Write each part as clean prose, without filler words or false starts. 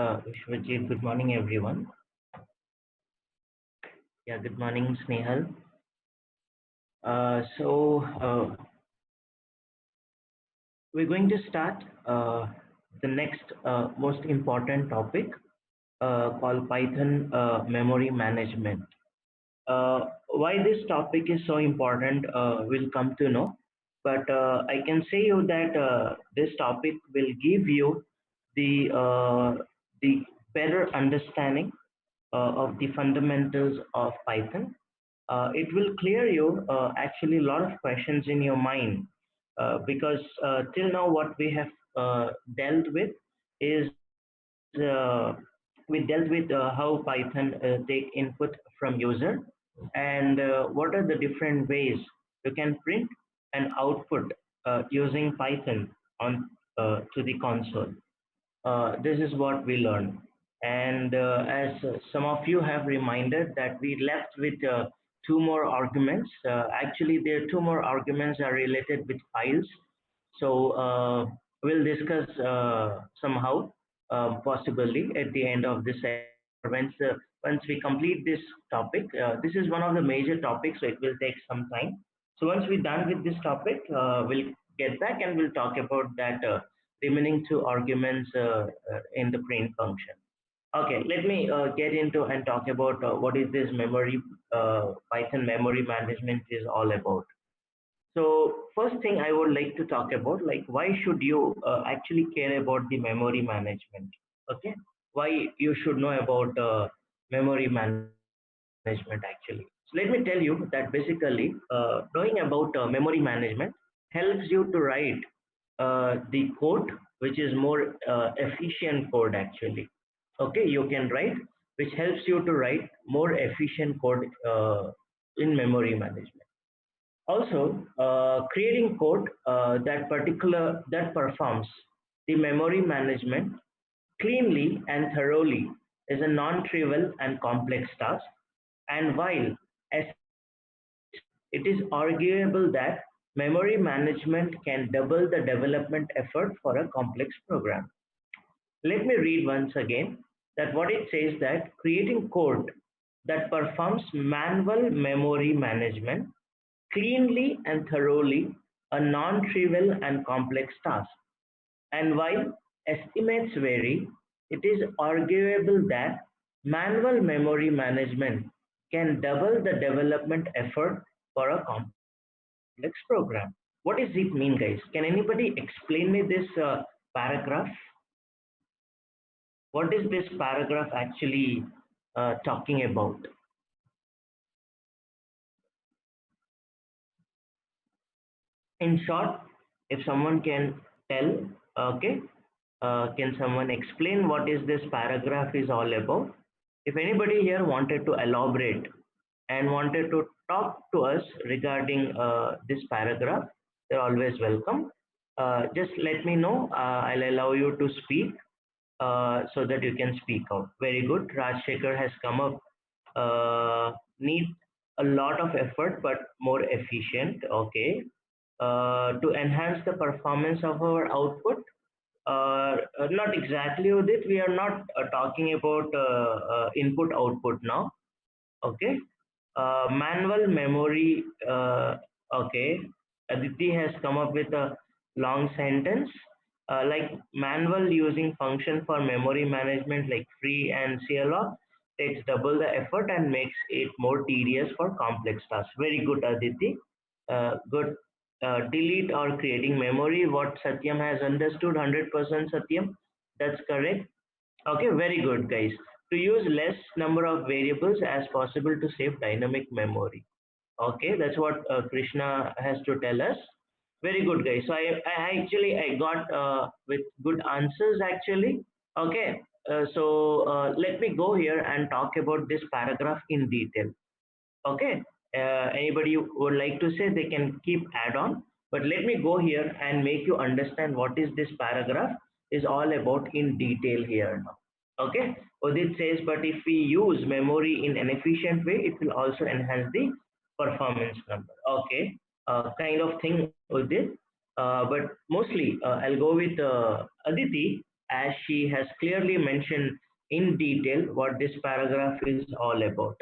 Vishwajit. Good morning, everyone. Yeah, good morning, Snehal. We're going to start the next most important topic called Python memory management. Why this topic is so important, we'll come to know. But I can say you that this topic will give you the better understanding of the fundamentals of Python. It will clear you actually a lot of questions in your mind because till now what we have dealt with is we dealt with how Python take input from user and what are the different ways you can print an output using Python on to the console. This is what we learned. And as some of you have reminded that we left with two more arguments. Actually, there are two more arguments are related with files. So we'll discuss somehow, possibly at the end of this session. Once we complete this topic, this is one of the major topics, so it will take some time. So once we're done with this topic, we'll get back and we'll talk about that remaining two arguments in the print function. Okay, let me get into and talk about what is this memory, Python memory management is all about. So first thing I would like to talk about, like why should you actually care about the memory management? Okay, why you should know about memory management actually. So let me tell you that basically knowing about memory management helps you to write the code which is more efficient code actually. Okay, you can write which helps you to write more efficient code in memory management. Also, creating code that performs the memory management cleanly and thoroughly is a non-trivial and complex task. And while it is arguable that memory management can double the development effort for a complex program. Let me read once again that what it says that creating code that performs manual memory management cleanly and thoroughly a non-trivial and complex task. And while estimates vary, it is arguable that manual memory management can double the development effort for a complex program. What does it mean, guys? Can anybody explain me this paragraph? What is this paragraph actually talking about? In short, if someone can tell, okay, can someone explain what is this paragraph is all about? If anybody here wanted to elaborate and wanted to talk to us regarding this paragraph, they're always welcome. Just let me know. I'll allow you to speak so that you can speak out. Very good. Rajshekhar has come up. Need a lot of effort, but more efficient. Okay. To enhance the performance of our output. Not exactly with it. We are not talking about input output now. Okay. Manual memory. Okay. Aditi has come up with a long sentence. Like manual using function for memory management like free and clog takes double the effort and makes it more tedious for complex tasks. Very good, Aditi. Good. Delete or creating memory. What Satyam has understood, 100% Satyam. That's correct. Okay, very good, guys. To use less number of variables as possible to save dynamic memory. Okay, that's what Krishna has to tell us. Very good, guys. So I got with good answers actually. Okay, let me go here and talk about this paragraph in detail. Okay, anybody would like to say they can keep add on, but let me go here and make you understand what is this paragraph is all about in detail here now. Okay, Udit says, but if we use memory in an efficient way, it will also enhance the performance number. Okay, kind of thing, Udit. But mostly I'll go with Aditi. as she has clearly mentioned in detail what this paragraph is all about.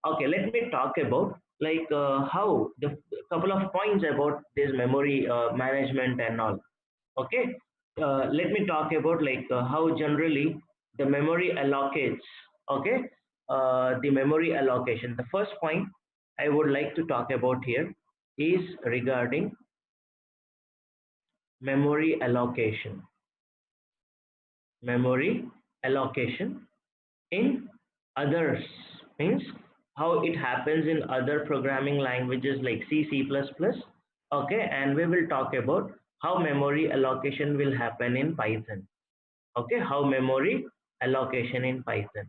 Okay, let me talk about like how the couple of points about this memory management and all. Okay, let me talk about like how generally the memory allocates. Okay, the memory allocation. The first point I would like to talk about here is regarding memory allocation. Memory allocation in others means how it happens in other programming languages like C, C++. Okay, and we will talk about how memory allocation will happen in Python. Okay, how memory allocation in Python.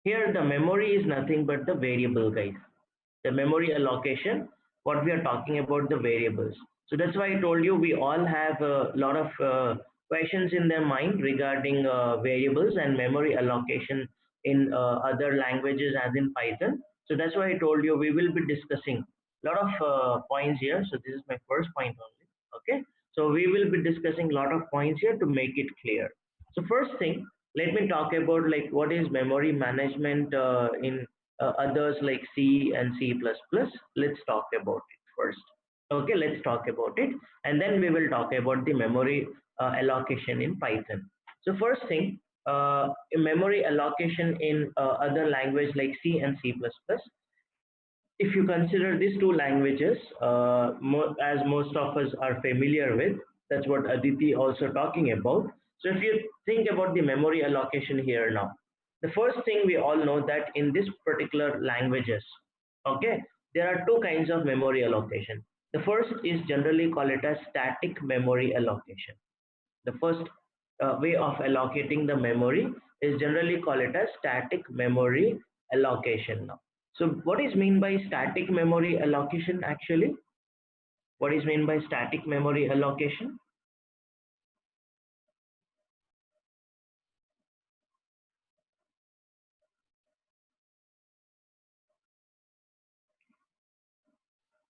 Here the memory is nothing but the variable, guys. The memory allocation, what we are talking about, the variables. So that's why I told you we all have a lot of questions in their mind regarding variables and memory allocation in other languages as in Python. So that's why I told you we will be discussing a lot of points here. So this is my first point only. Okay, so we will be discussing a lot of points here to make it clear. So first thing, let me talk about like what is memory management in others like C and C++. Let's talk about it first. Okay, let's talk about it, and then we will talk about the memory allocation in Python. So first thing, memory allocation in other language like C and C++. If you consider these two languages, as most of us are familiar with, that's what Aditi also talking about. So if you think about the memory allocation here now, the first thing we all know that in this particular languages, okay, there are two kinds of memory allocation. The first is generally called it as static memory allocation. The first way of allocating the memory is generally called it as static memory allocation now. So what is mean by static memory allocation actually? What is mean by static memory allocation?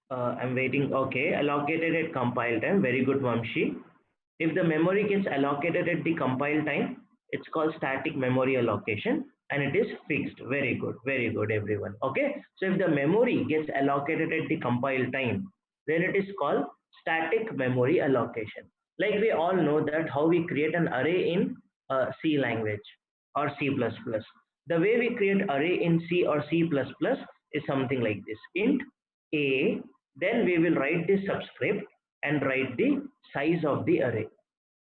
I'm waiting. Okay, allocated at compile time. Very good, Vamshi. If the memory gets allocated at the compile time, it's called static memory allocation and it is fixed. Very good, everyone. Okay, so if the memory gets allocated at the compile time, then it is called static memory allocation. Like we all know that how we create an array in C language or C++. The way we create array in C or C++ is something like this. Int a, then we will write the subscript and write the size of the array.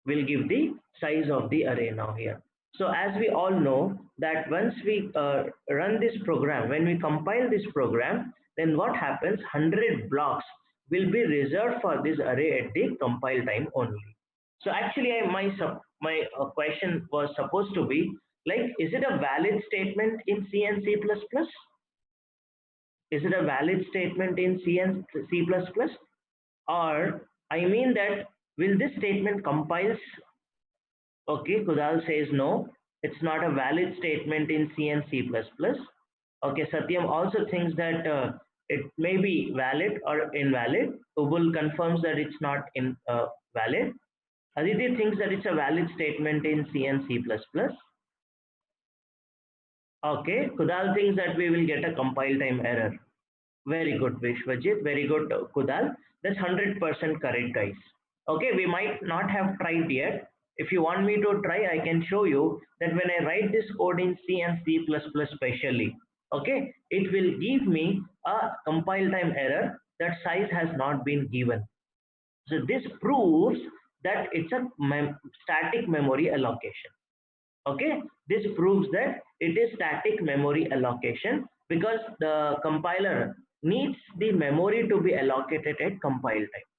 We'll give the size of the array now here. So as we all know that once we run this program, when we compile this program, then what happens, 100 blocks will be reserved for this array at the compile time only. So actually my question was supposed to be like, is it a valid statement in C and C++? Is it a valid statement in C and C++? Or I mean that will this statement compiles? Okay, Kudal says no, it's not a valid statement in C and C++. Okay, Satyam also thinks that it may be valid or invalid. Ubul confirms that it's not valid. Aditi thinks that it's a valid statement in C and C++. Okay, Kudal thinks that we will get a compile time error. Very good, Vishwajit. Very good, Kudal. That's 100% correct, guys. Okay, we might not have tried yet. If you want me to try, I can show you that when I write this code in C and C++ specially, okay, it will give me a compile time error that size has not been given. So this proves that it's a static memory allocation. Okay, this proves that it is static memory allocation because the compiler needs the memory to be allocated at compile time.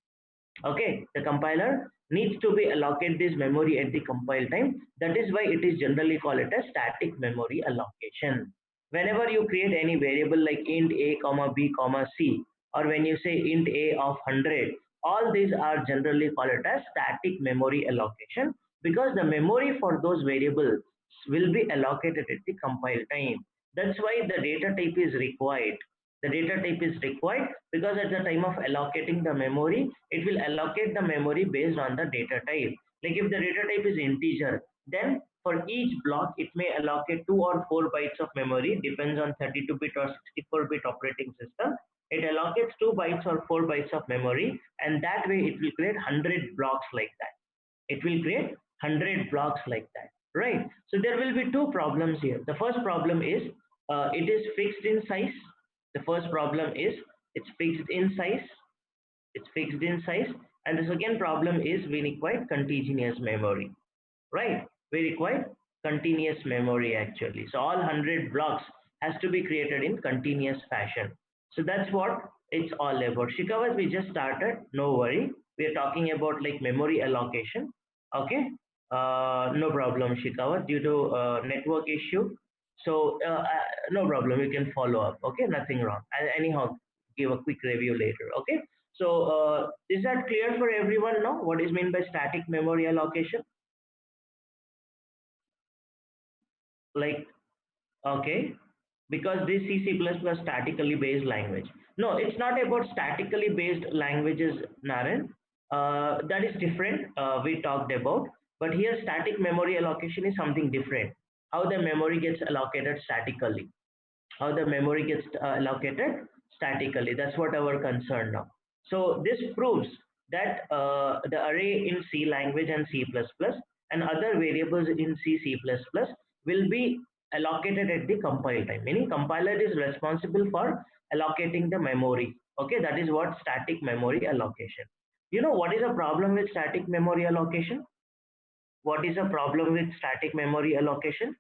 Okay, the compiler needs to be allocate this memory at the compile time. That is why it is generally called it as static memory allocation. Whenever you create any variable like int a comma b comma c, or when you say int a of 100, all these are generally called it as static memory allocation because the memory for those variables will be allocated at the compile time. That's why the data type is required. The data type is required because at the time of allocating the memory, it will allocate the memory based on the data type. Like if the data type is integer, then For each block, it may allocate 2 or 4 bytes of memory, depends on 32-bit or 64-bit operating system. It allocates 2 bytes or 4 bytes of memory, and that way it will create 100 blocks like that. It will create 100 blocks like that, right? So there will be two problems here. The first problem is it is fixed in size. The first problem is it's fixed in size. It's fixed in size. And the second problem is we require continuous memory, right? We require continuous memory actually. So all 100 blocks has to be created in continuous fashion. So that's what it's all about. Shikawat, we just started, no worry. We are talking about like memory allocation. Okay, no problem, Shikawat, due to network issue. So no problem, you can follow up. Okay, nothing wrong. Anyhow, give a quick review later. Okay, so is that clear for everyone now? What is meant by static memory allocation? Like, okay, because this C++ statically based language. No, it's not about statically based languages, Naren. That is different. We talked about, but here static memory allocation is something different. How the memory gets allocated statically. How the memory gets allocated statically. That's what our concern now. So this proves that the array in C language and C++ and other variables in C++ will be allocated at the compile time, meaning compiler is responsible for allocating the memory. Okay, that is what static memory allocation. You know what is a problem with static memory allocation? What is a problem with static memory allocation?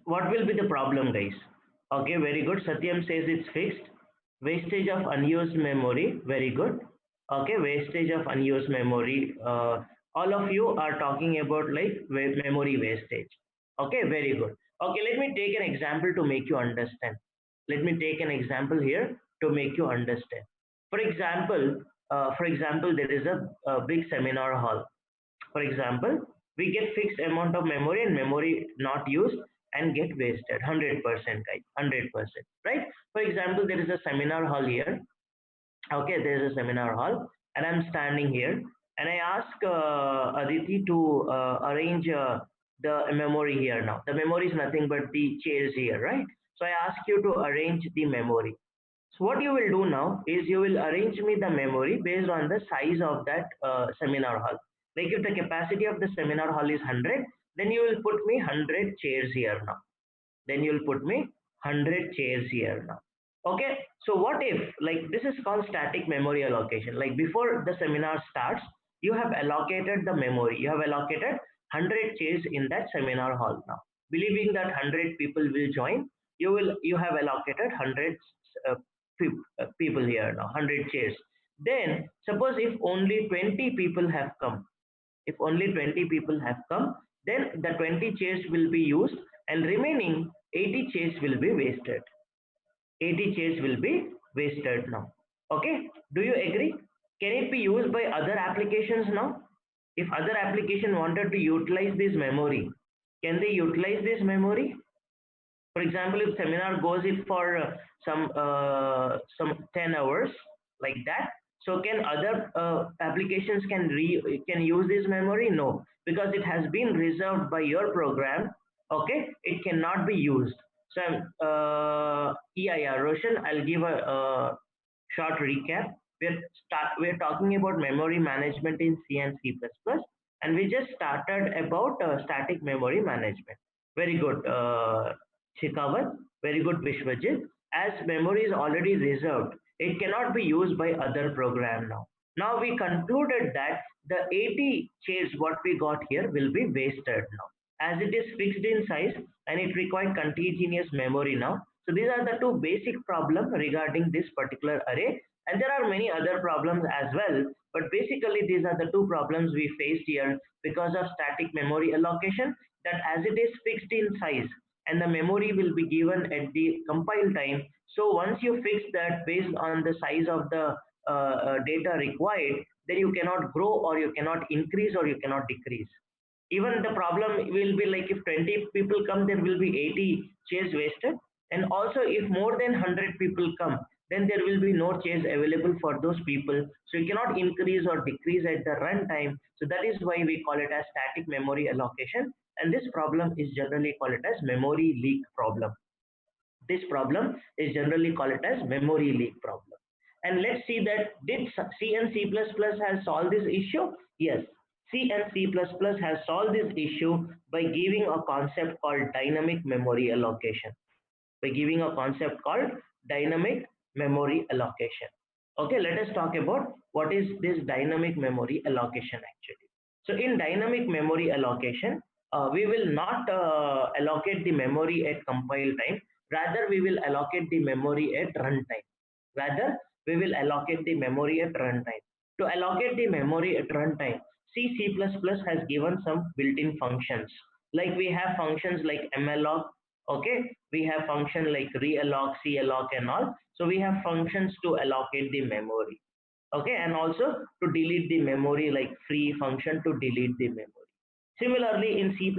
What will be the problem, guys? Okay, very good. Satyam says it's fixed. Wastage of unused memory, very good. Okay, wastage of unused memory. All of you are talking about like memory wastage. Okay, very good. Okay, let me take an example to make you understand. Let me take an example here to make you understand. For example, there is a big seminar hall. For example, we get fixed amount of memory and memory not used and get wasted 100%, guys, 100%, right? For example, there is a seminar hall here. Okay, there is a seminar hall and I'm standing here and I ask Aditi to arrange the memory here. Now the memory is nothing but the chairs here, right? So I ask you to arrange the memory. So what you will do now is you will arrange me the memory based on the size of that seminar hall. Like if the capacity of the seminar hall is 100, then you will put me 100 chairs here now. Then you will put me 100 chairs here now. Okay, so what if, like, this is called static memory allocation. Like before the seminar starts, you have allocated the memory. You have allocated 100 chairs in that seminar hall now. Believing that 100 people will join, you have allocated 100 uh, people here now, 100 chairs. Then suppose if only 20 people have come, if only 20 people have come, then the 20 chairs will be used and remaining 80 chairs will be wasted. 80 chairs will be wasted now. Okay, do you agree? Can it be used by other applications now? If other application wanted to utilize this memory, can they utilize this memory? For example, if seminar goes it for some 10 hours like that, so can other applications can use this memory? No, because it has been reserved by your program. Okay, it cannot be used. So yeah, Roshan, I'll give a short recap. We're talking about memory management in C and C++, and we just started about static memory management. Very good, Shekhawat. Very good, Vishwajit. As memory is already reserved, it cannot be used by other program now. Now we concluded that the 80 chairs what we got here will be wasted now, as it is fixed in size and it required continuous memory now. So these are the two basic problems regarding this particular array, and there are many other problems as well, but basically these are the two problems we faced here because of static memory allocation, that as it is fixed in size and the memory will be given at the compile time. So once you fix that based on the size of the data required, then you cannot grow or you cannot increase or you cannot decrease. Even the problem will be like if 20 people come, there will be 80 chairs wasted. And also if more than 100 people come, then there will be no chairs available for those people. So you cannot increase or decrease at the runtime. So that is why we call it as static memory allocation. And this problem is generally called it as memory leak problem. This problem is generally called it as memory leak problem. And let's see that did C and C++ has solved this issue? Yes, C and C++ has solved this issue by giving a concept called dynamic memory allocation. By giving a concept called dynamic memory allocation. Okay, let us talk about what is this dynamic memory allocation actually. So in dynamic memory allocation, we will not allocate the memory at compile time. Rather, we will allocate the memory at runtime. Rather, we will allocate the memory at runtime. To allocate the memory at runtime, C++ has given some built-in functions. Like we have functions like malloc, okay, we have function like realloc, calloc and all. So we have functions to allocate the memory, okay, and also to delete the memory like free function to delete the memory. Similarly in C++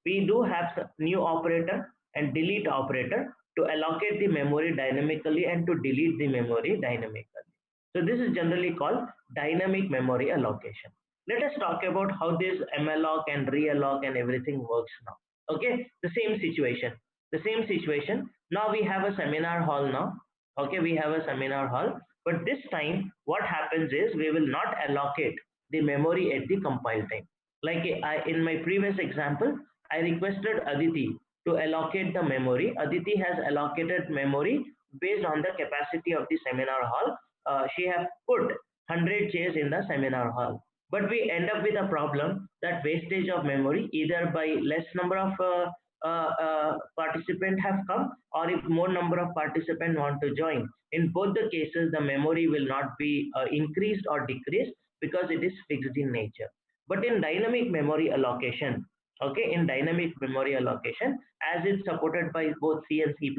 we do have new operator and delete operator to allocate the memory dynamically and to delete the memory dynamically. So this is generally called dynamic memory allocation. Let us talk about how this malloc and realloc and everything works now. Okay, the same situation. Now we have a seminar hall now. Okay, we have a seminar hall, but this time what happens is we will not allocate the memory at the compile time. Like in my previous example, I requested Aditi to allocate the memory. Aditi has allocated memory based on the capacity of the seminar hall. She has put 100 chairs in the seminar hall. But we end up with a problem that wastage of memory either by less number of participants have come or if more number of participants want to join. In both the cases, the memory will not be increased or decreased because it is fixed in nature. But in dynamic memory allocation, okay, in dynamic memory allocation, as it's supported by both C and C++,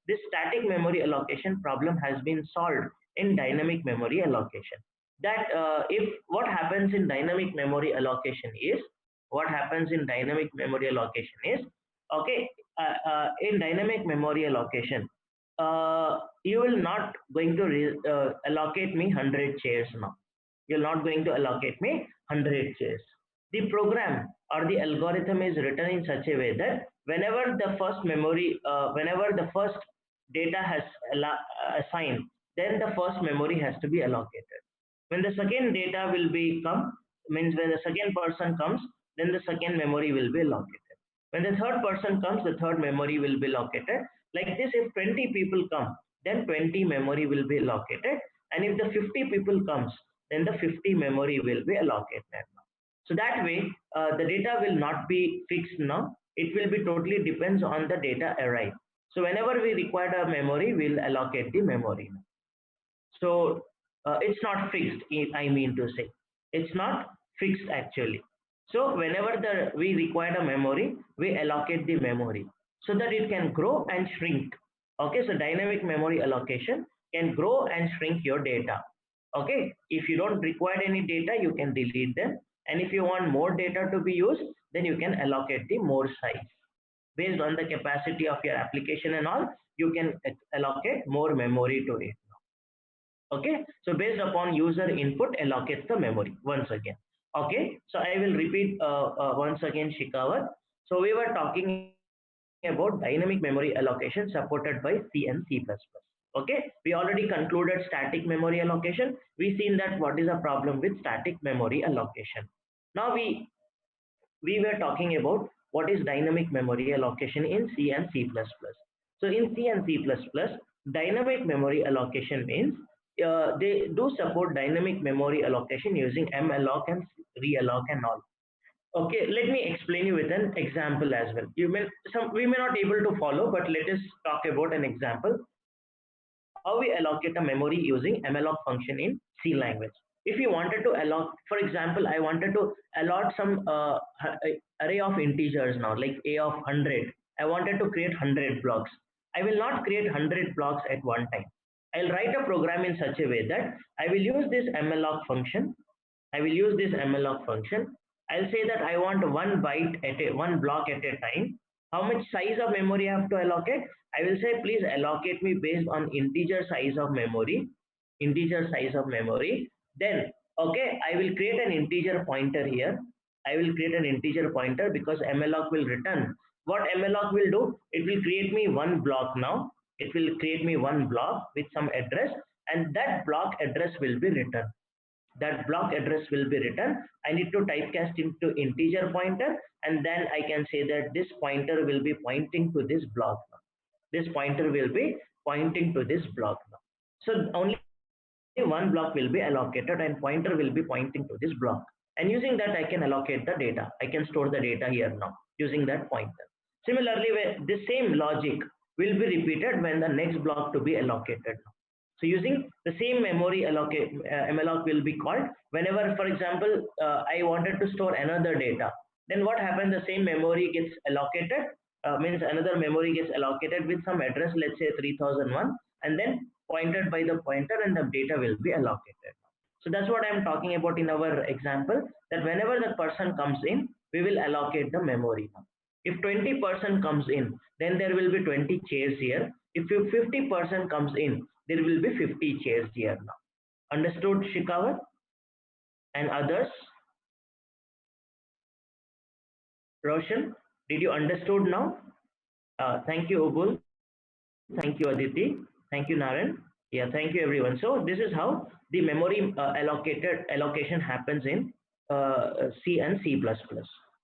this static memory allocation problem has been solved in dynamic memory allocation. That if what happens in dynamic memory allocation is, what happens in dynamic memory allocation is, okay, in dynamic memory allocation, you will not going to allocate me 100 chairs now. You're not going to allocate me 100 chairs. The program or the algorithm is written in such a way that whenever the first memory, whenever the first data has assigned, then the first memory has to be allocated. When the second data will be come, means when the second person comes, then the second memory will be allocated. When the third person comes, the third memory will be allocated. Like this, if 20 people come, then 20 memory will be allocated. And if the 50 people comes, then the 50 memory will be allocated now. So that way, the data will not be fixed now. It will be totally depends on the data arrive. So whenever we require a memory, we'll allocate the memory now. So it's not fixed, I mean to say. It's not fixed actually. So whenever we require a memory, we allocate the memory so that it can grow and shrink. Okay, so dynamic memory allocation can grow and shrink your data. Okay, if you don't require any data, you can delete them. And if you want more data to be used, then you can allocate the more size. Based on the capacity of your application and all, you can allocate more memory to it. Okay, so based upon user input allocates the memory once again. Okay, so I will repeat once again, Shikawat. So we were talking about dynamic memory allocation supported by C and C++. Okay, we already concluded static memory allocation. We seen that what is a problem with static memory allocation. Now we were talking about what is dynamic memory allocation in C and C++. So in C and C++, dynamic memory allocation means they do support dynamic memory allocation using malloc and realloc and all. Okay, let me explain you with an example as well. We may not able to follow, but let us talk about an example how we allocate a memory using malloc function in C language. If you wanted to allocate, for example, I wanted to allot some array of integers now, like a of 100. I wanted to create 100 blocks. I will not create 100 blocks at one time. I'll write a program in such a way that I will use this malloc function. I will use this malloc function. I'll say that I want one block at a time. how much size of memory I have to allocate? I will say please allocate me based on integer size of memory, integer size of memory. Then okay, I will create an integer pointer here. I will create an integer pointer because malloc will return. What malloc will do? It will create me one block now. It will create me one block with some address, and that block address will be returned. That block address will be written. I need to typecast into integer pointer, and then I can say that this pointer will be pointing to this block now. This pointer will be pointing to this block now. So only one block will be allocated and pointer will be pointing to this block. And using that, I can allocate the data. I can store the data here now using that pointer. Similarly, the same logic will be repeated when the next block to be allocated. So using the same memory allocate, malloc will be called whenever, for example, I wanted to store another data. Then what happens? The same memory gets allocated, means another memory gets allocated with some address, let's say 3001, and then pointed by the pointer, and the data will be allocated. So that's what I'm talking about in our example, that whenever the person comes in, we will allocate the memory. If 20% comes in, then there will be 20 chairs here. If 50% comes in, there will be 50 chairs here now. Understood, Shikawat and others? Roshan, did you understood now? Thank you, Obul. Thank you, Aditi. Thank you, Naren. Yeah, thank you, everyone. So this is how the memory allocation happens in C and C++.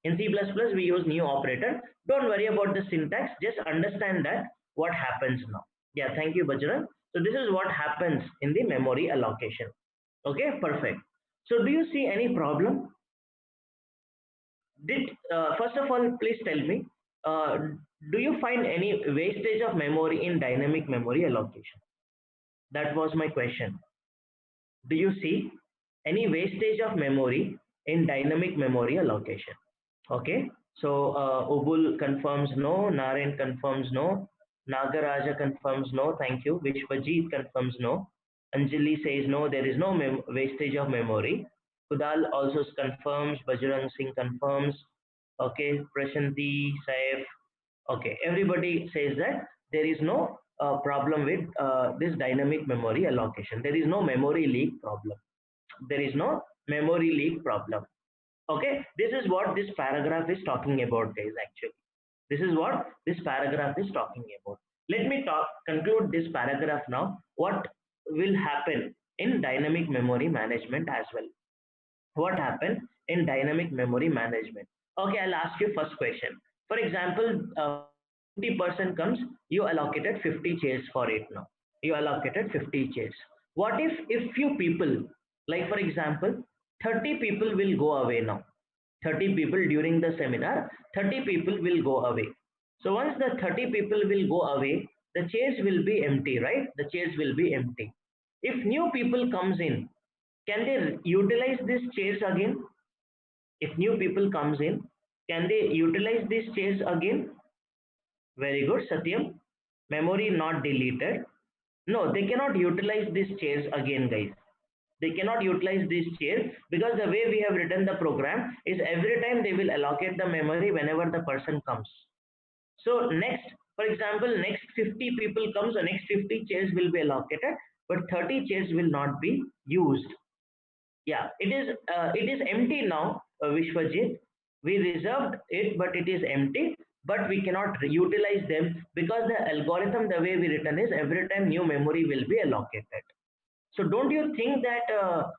In C++, we use new operator. Don't worry about the syntax. Just understand that what happens now. Yeah, thank you, Bajrang. So this is what happens in the memory allocation. Okay, perfect. So do you see any problem? Did first of all, please tell me, uh, do you find any wastage of memory in dynamic memory allocation? That was my question. Do you see any wastage of memory in dynamic memory allocation? Okay, so Obul confirms no, Naren confirms no, Nagaraja confirms no, thank you. Vishwajit confirms no, Anjali says no, there is no wastage of memory. Kudal also confirms, Bajrang Singh confirms, okay, Prashanti, Saif, okay, everybody says that there is no problem with this dynamic memory allocation. There is no memory leak problem. There is no memory leak problem. Okay, this is what this paragraph is talking about, guys. Actually, this is what this paragraph is talking about. Let me conclude this paragraph now. What will happen in dynamic memory management as well? What happened in dynamic memory management? Okay, I'll ask you first question. For example, 50% comes, you allocated 50 chairs for it now. You allocated 50 chairs. What if few people, like for example, 30 people will go away now. 30 people during the seminar, 30 people will go away. So once the 30 people will go away, the chairs will be empty, right? The chairs will be empty. If new people comes in, can they utilize these chairs again? If new people comes in, can they utilize these chairs again? Very good, Satyam. Memory not deleted. No, they cannot utilize these chairs again, guys. They cannot utilize these chairs because the way we have written the program is every time they will allocate the memory whenever the person comes. So next, for example, next 50 people comes, the next 50 chairs will be allocated, but 30 chairs will not be used. Yeah, it is empty now, Vishwajit. We reserved it, but it is empty. But we cannot utilize them because the algorithm, the way we written is every time new memory will be allocated. So don't you think that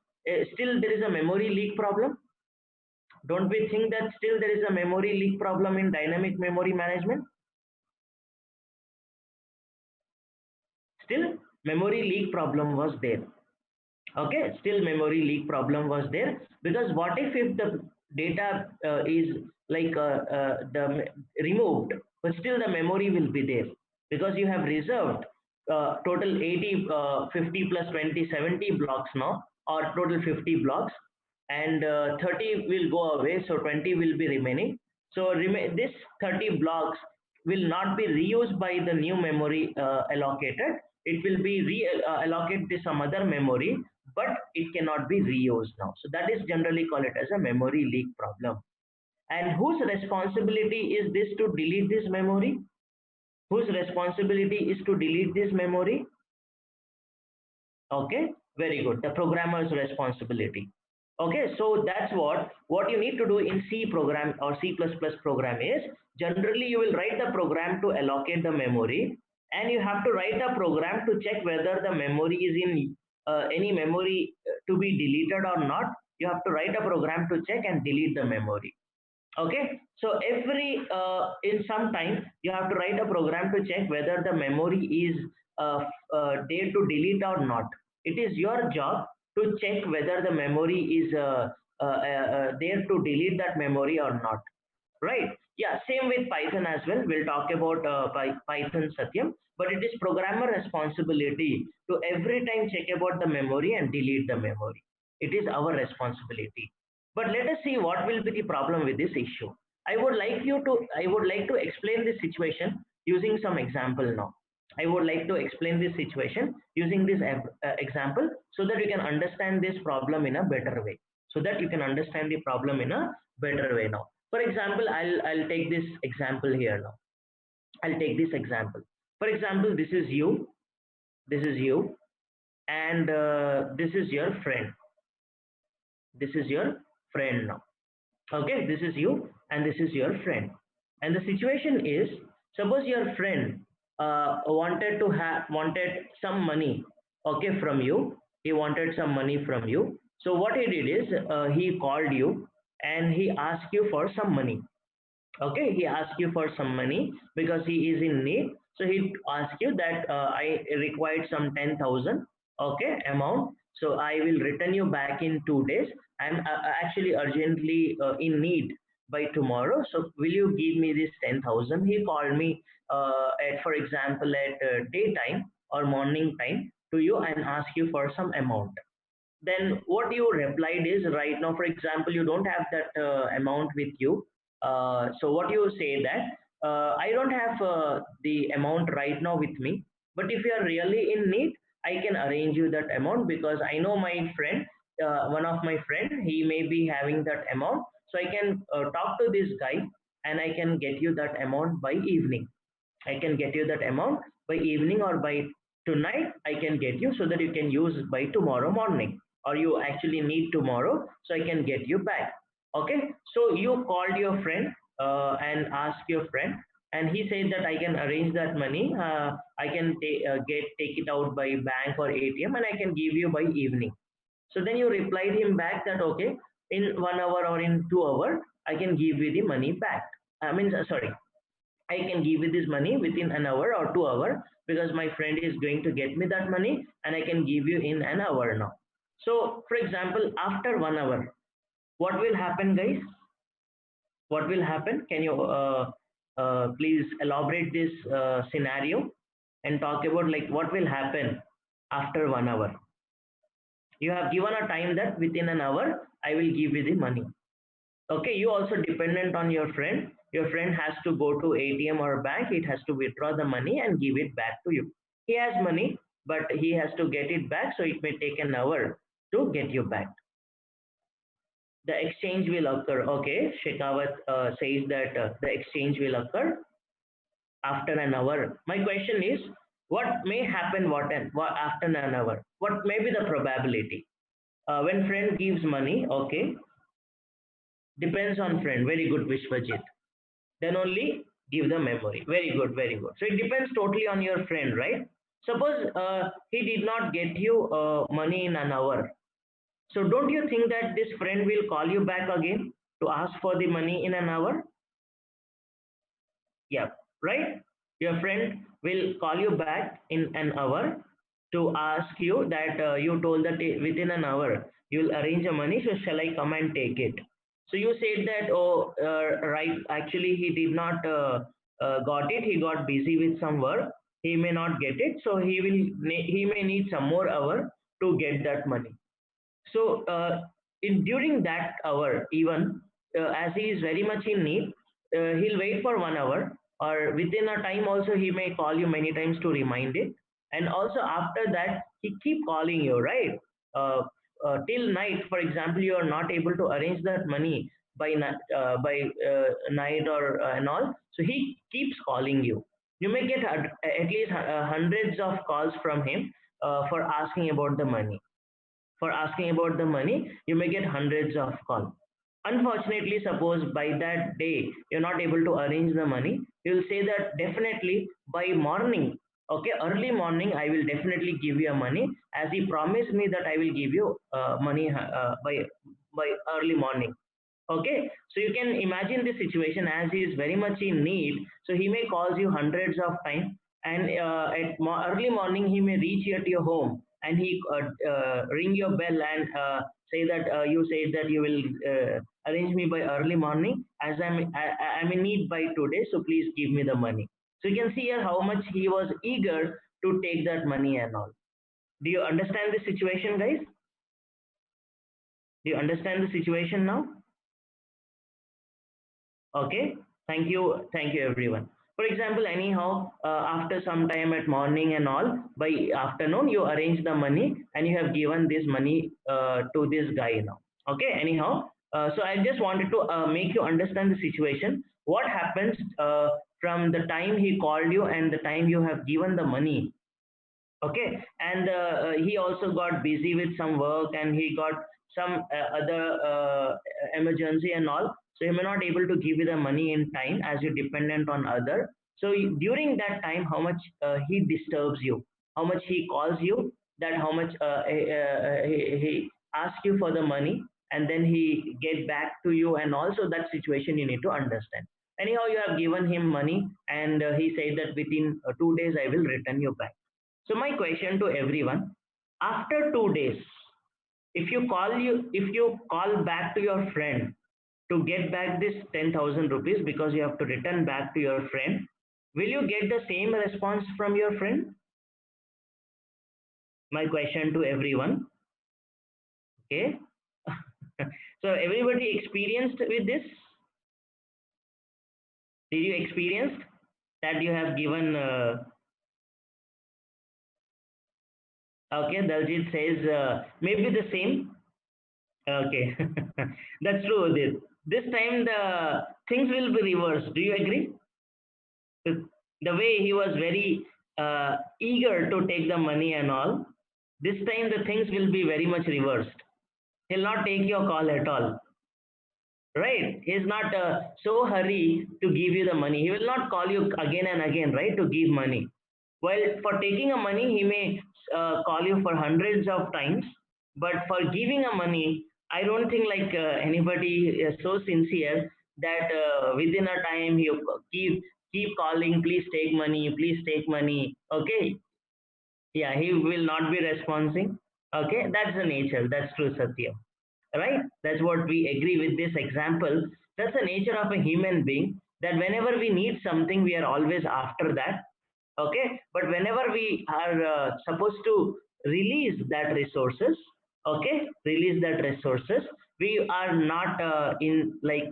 still there is a memory leak problem? Don't we think that still there is a memory leak problem in dynamic memory management? Still memory leak problem was there. Okay, still memory leak problem was there because what if the data is like the removed, but still the memory will be there because you have reserved total 80 50 plus 20 70 blocks now, or total 50 blocks, and 30 will go away, so 20 will be remaining. So this 30 blocks will not be reused by the new memory allocated. It will be allocated to some other memory, but it cannot be reused now. So that is generally called it as a memory leak problem. And whose responsibility is this to delete this memory? Whose responsibility is to delete this memory? Okay, very good. The programmer's responsibility. Okay, so that's what you need to do in C program or C++ program is generally you will write the program to allocate the memory, and you have to write a program to check whether the memory is in any memory to be deleted or not. You have to write a program to check and delete the memory. Okay, so every in some time you have to write a program to check whether the memory is there to delete or not. It is your job to check whether the memory is there to delete that memory or not, right? Yeah, same with Python as well. We'll talk about Python, Satyam, but it is programmer responsibility to every time check about the memory and delete the memory. It is our responsibility. But let us see what will be the problem with this issue. I would like to explain this situation using some example now. I would like to explain this situation using this example so that you can understand this problem in a better way. So that you can understand the problem in a better way now. For example, I'll take this example here now. I'll take this example. For example, this is you, and this is your friend. This is your friend now. Okay, this is you, and this is your friend. And the situation is, suppose your friend wanted some money, okay, from you. He wanted some money from you. So what he did is he called you and he asked you for some money. Okay, he asked you for some money because he is in need, so he asked you that I required some 10,000, okay, amount, so I will return you back in 2 days. I'm actually urgently in need by tomorrow, so will you give me this 10,000? He called me at, for example, at daytime or morning time to you and asked you for some amount. Then what you replied is, right now, for example, you don't have that amount with you. So what you say that I don't have the amount right now with me, but if you are really in need, I can arrange you that amount because I know my friend, one of my friend, he may be having that amount, so I can talk to this guy and I can get you that amount by evening. I can get you that amount by evening, or by tonight I can get you so that you can use by tomorrow morning, or you actually need tomorrow, so I can get you back. Okay, so you called your friend and asked your friend, and he said that I can arrange that money. I can take it out by bank or ATM, and I can give you by evening. So then you replied him back that okay, in 1 hour or in 2 hours, I can give you the money back. I mean, sorry, I can give you this money within an hour or 2 hours because my friend is going to get me that money and I can give you in an hour now. So, for example, after 1 hour, what will happen, guys? What will happen? Can you please elaborate this scenario and talk about like what will happen after 1 hour? You have given a time that within an hour I will give you the money. Okay, you also dependent on your friend has to go to ATM or bank, it has to withdraw the money and give it back to you. He has money, but he has to get it back, so it may take an hour to get you back. The exchange will occur. Okay, Shekhawat says that the exchange will occur after an hour. My question is, what may happen what after an hour? What may be the probability? When friend gives money, okay, depends on friend. Very good, Vishwajit. Then only give the memory. Very good, very good. So it depends totally on your friend, right? Suppose he did not get you money in an hour. So don't you think that this friend will call you back again to ask for the money in an hour? Yeah, right? Your friend will call you back in an hour to ask you that you told that within an hour you will arrange the money, so shall I come and take it? So you said that, oh, right, actually he did not got it, he got busy with some work, he may not get it, so he may need some more hour to get that money. So during that hour, even as he is very much in need, he'll wait for 1 hour, or within a time also he may call you many times to remind it. And also after that, he keep calling you, right? Till night, for example, you are not able to arrange that money. night or and all. So he keeps calling you. You may get at least hundreds of calls from him for asking about the money. For asking about the money, you may get hundreds of calls. Unfortunately, suppose by that day you're not able to arrange the money, you'll say that definitely by morning, okay, early morning, I will definitely give you a money, as he promised me that I will give you money by early morning. Okay, so you can imagine the situation, as he is very much in need. So he may calls you hundreds of times, and at early morning he may reach at your home, and he ring your bell and say that you said that you will arrange me by early morning, as I'm in need by today. So please give me the money. So you can see here how much he was eager to take that money and all. Do you understand the situation, guys? Do you understand the situation now? Okay, thank you everyone. For example, anyhow, after some time at morning and all, by afternoon you arrange the money and you have given this money to this guy now. Okay, anyhow, so I just wanted to make you understand the situation. What happens from the time he called you and the time you have given the money? Okay, and he also got busy with some work, and he got some other emergency and all, so he may not able to give you the money in time, as you're dependent on other. So during that time, how much he disturbs you, how much he calls you, that how much he asks you for the money, and then he get back to you, and also that situation you need to understand. Anyhow, you have given him money, and he said that within 2 days I will return you back. So my question to everyone, after 2 days, if you call back to your friend to get back this 10,000 rupees, because you have to return back to your friend, will you get the same response from your friend? My question to everyone. Okay. So everybody experienced with this? Did you experience that you have given? Okay, Daljit says maybe the same. Okay, that's true, Udit. This time the things will be reversed. Do you agree? The way he was very eager to take the money and all, this time the things will be very much reversed. He'll not take your call at all, right? He's not so hurry to give you the money. He will not call you again and again, right, to give money. Well, for taking a money, he may call you for hundreds of times, but for giving a money, I don't think like anybody is so sincere that within a time he keep calling, please take money, please take money. Okay, yeah, he will not be responding. Okay, that's the nature. That's true, Satya. Right? That's what we agree with this example. That's the nature of a human being. That whenever we need something, we are always after that. Okay, but whenever we are supposed to release that resources, okay, release that resources, we are not in like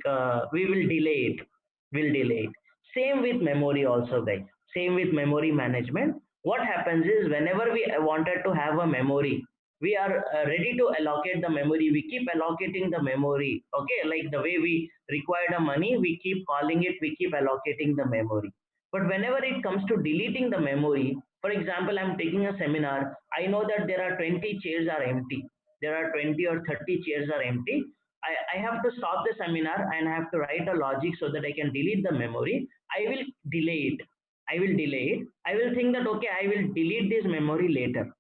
we will delay it. Will delay it. Same with memory also, guys. Same with memory management. What happens is whenever we wanted to have a memory, we are ready to allocate the memory. We keep allocating the memory. Okay, like the way we require the money, we keep calling it, we keep allocating the memory. But whenever it comes to deleting the memory, for example, I'm taking a seminar, I know that there are 20 chairs are empty. There are 20 or 30 chairs are empty. I have to stop the seminar and I have to write a logic so that I can delete the memory. I will delay it. I will delay it. I will think that, okay, I will delete this memory later.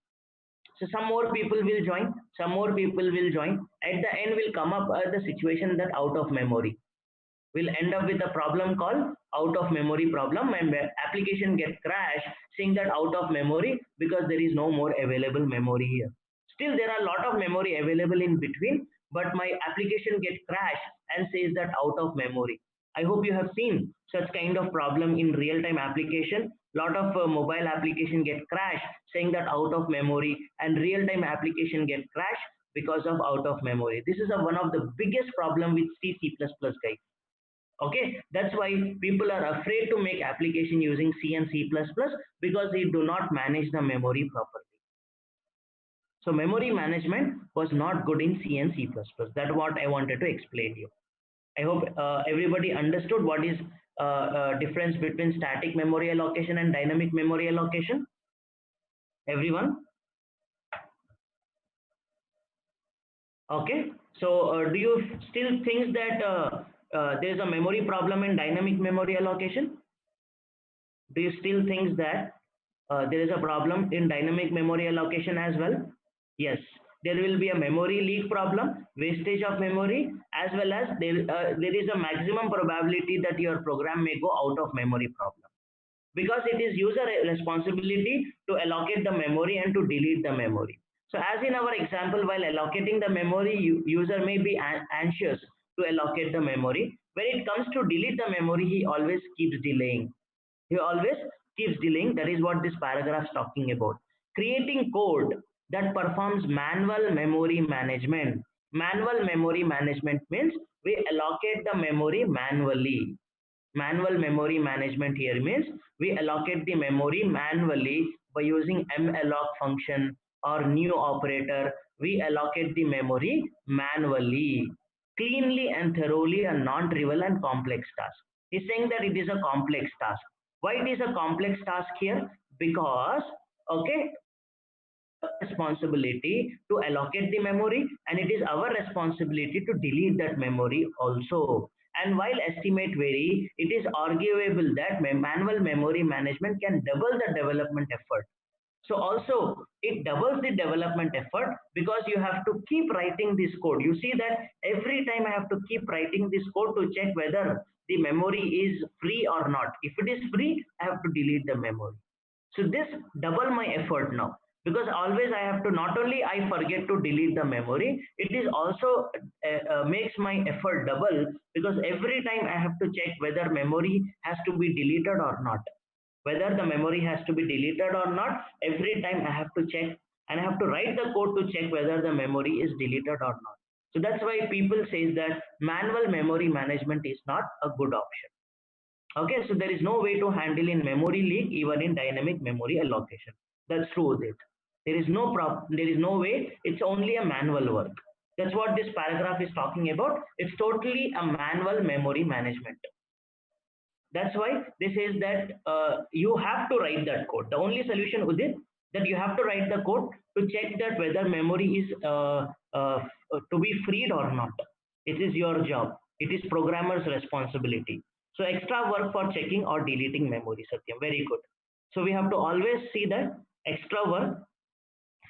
So some more people will join, some more people will join. At the end, will come up the situation that out of memory. We'll end up with a problem called out of memory problem, and application get crash saying that out of memory because there is no more available memory here. Still there are a lot of memory available in between, but my application get crash and says that out of memory. I hope you have seen such kind of problem in real time application. Lot of mobile application get crash saying that out of memory, and real time application get crash because of out of memory. This is one of the biggest problem with C++, guys. Okay, that's why people are afraid to make application using C and C++ because they do not manage the memory properly. So memory management was not good in C and C++. That's what I wanted to explain to you. I hope everybody understood what is difference between static memory allocation and dynamic memory allocation. Everyone, okay. So do you still think that there is a memory problem in dynamic memory allocation? Do you still think that there is a problem in dynamic memory allocation as well? Yes, there will be a memory leak problem, wastage of memory, as well as there is a maximum probability that your program may go out of memory problem, because it is user responsibility to allocate the memory and to delete the memory. So as in our example, while allocating the memory, user may be anxious to allocate the memory. When it comes to delete the memory, he always keeps delaying. He always keeps delaying. That is what this paragraph is talking about. Creating code that performs manual memory management. Manual memory management means we allocate the memory manually. Manual memory management here means we allocate the memory manually by using malloc function or new operator. We allocate the memory manually, cleanly and thoroughly, a non-trivial and complex task. He's saying that it is a complex task. Why it is a complex task here? Because, okay, responsibility to allocate the memory, and it is our responsibility to delete that memory also. And while estimate vary, it is arguable that manual memory management can double the development effort. So also it doubles the development effort because you have to keep writing this code. You see that every time I have to keep writing this code to check whether the memory is free or not. If it is free, I have to delete the memory. So this double my effort now, because always I have to, not only I forget to delete the memory, it is also makes my effort double, because every time I have to check whether memory has to be deleted or not. Whether the memory has to be deleted or not, every time I have to check, and I have to write the code to check whether the memory is deleted or not. So that's why people say that manual memory management is not a good option. Okay, so there is no way to handle in memory leak even in dynamic memory allocation. That's true with it. There is no way. It's only a manual work. That's what this paragraph is talking about. It's totally a manual memory management. That's why this is that you have to write that code. The only solution with it, that you have to write the code to check that whether memory is to be freed or not. It is your job. It is programmer's responsibility. So extra work for checking or deleting memory. Satyam, very good. So we have to always see that extra work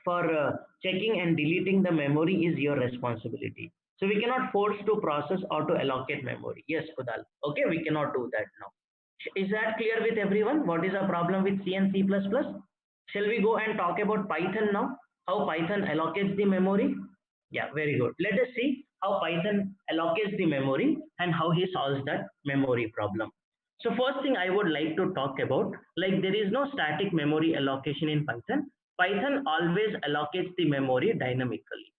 for checking and deleting the memory is your responsibility. So we cannot force to process or to allocate memory. Yes, Kudal. Okay, we cannot do that now. Is that clear with everyone? What is the problem with C and C++? Shall we go and talk about Python now? How Python allocates the memory? Yeah, very good. Let us see how Python allocates the memory and how he solves that memory problem. So first thing I would like to talk about, like there is no static memory allocation in Python. Python always allocates the memory dynamically.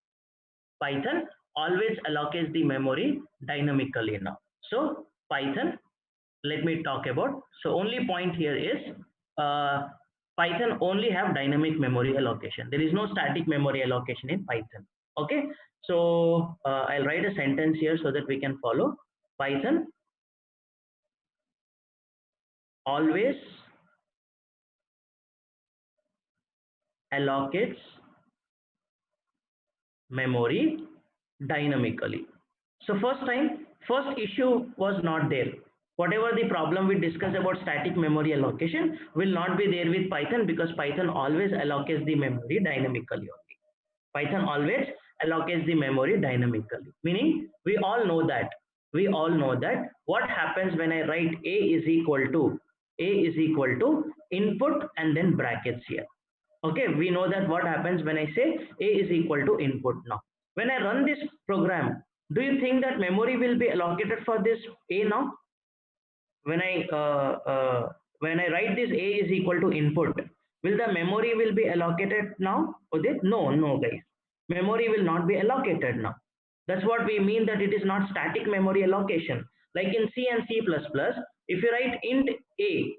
Python always allocates the memory dynamically now. So Python, let me talk about. So only point here is uh, Python only have dynamic memory allocation. There is no static memory allocation in Python. Okay. So I'll write a sentence here so that we can follow. Python always allocates memory dynamically. So first issue was not there. Whatever the problem we discuss about static memory allocation will not be there with Python, because Python always allocates the memory dynamically only. Python always allocates the memory dynamically. Meaning we all know that what happens when I write a is equal to input and then brackets here. Okay, we know that what happens when I say a is equal to input. Now when I run this program, do you think that memory will be allocated for this a now? When I when I write this a is equal to input, will the memory will be allocated now? Udit? No guys, memory will not be allocated now. That's what we mean, that it is not static memory allocation. Like in C and C++, if you write int a,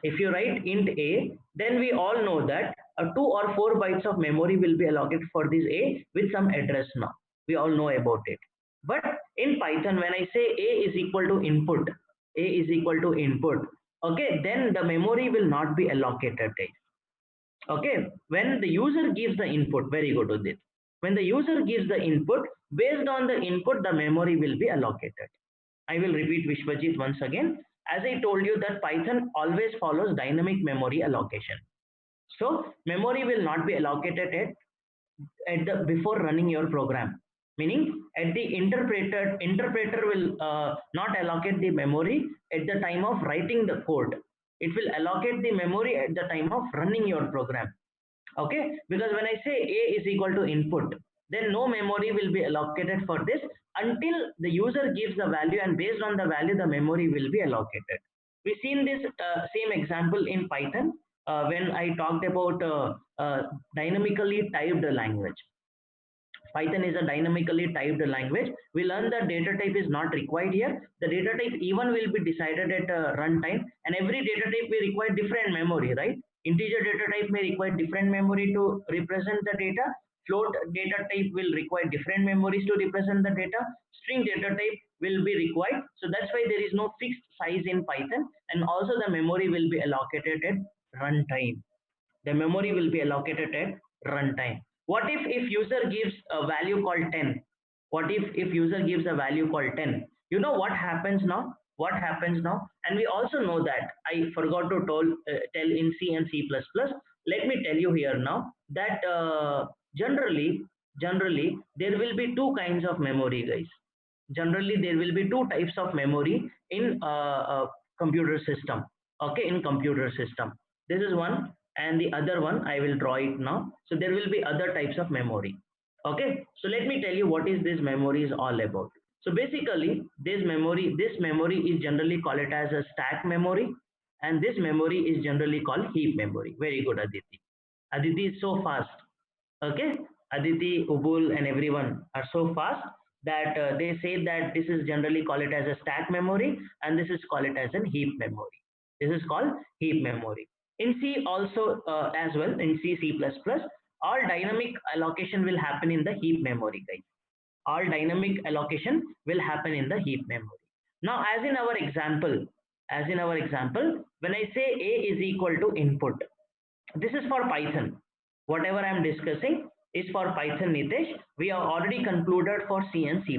if you write int a, then we all know that 2 or 4 bytes of memory will be allocated for this a with some address now. We all know about it. But in Python, when I say a is equal to input, a is equal to input, okay, then the memory will not be allocated. Okay, when the user gives the input, very good with it. When the user gives the input, based on the input, the memory will be allocated. I will repeat Vishwajit once again. As I told you that Python always follows dynamic memory allocation. So memory will not be allocated at the before running your program, meaning at the interpreter will not allocate the memory at the time of writing the code. It will allocate the memory at the time of running your program. Okay, because when I say a is equal to input, then no memory will be allocated for this until the user gives the value, and based on the value the memory will be allocated. We've seen this same example in Python when I talked about dynamically typed language. Python is a dynamically typed language. We learn that data type is not required here. The data type even will be decided at runtime, and every data type may require different memory, right? Integer data type may require different memory to represent the data. Float data type will require different memories to represent the data. String data type will be required. So that's why there is no fixed size in Python, and also the memory will be allocated at runtime. The memory will be allocated at runtime. What if user gives a value called 10? What if user gives a value called 10? You know what happens now? What happens now? And we also know that I forgot to tell in C and C++. Let me tell you here now that generally there will be two kinds of memory, guys. Generally there will be two types of memory in computer system. Okay, in computer system, this is one, and the other one I will draw it now. So there will be other types of memory. Okay, so let me tell you what is this memory is all about. So basically this memory is generally called it as a stack memory, and this memory is generally called heap memory. Very good, Aditi. Aditi is so fast. Okay, Aditi, Ubul, and everyone are so fast that they say that this is generally called it as a stack memory, and this is called it as a heap memory. This is called heap memory. In C also as well, in C, C++, all dynamic allocation will happen in the heap memory, guys. All dynamic allocation will happen in the heap memory. Now, as in our example, when I say A is equal to input, this is for Python. Whatever I am discussing is for Python, Nitesh. We have already concluded for C and C++.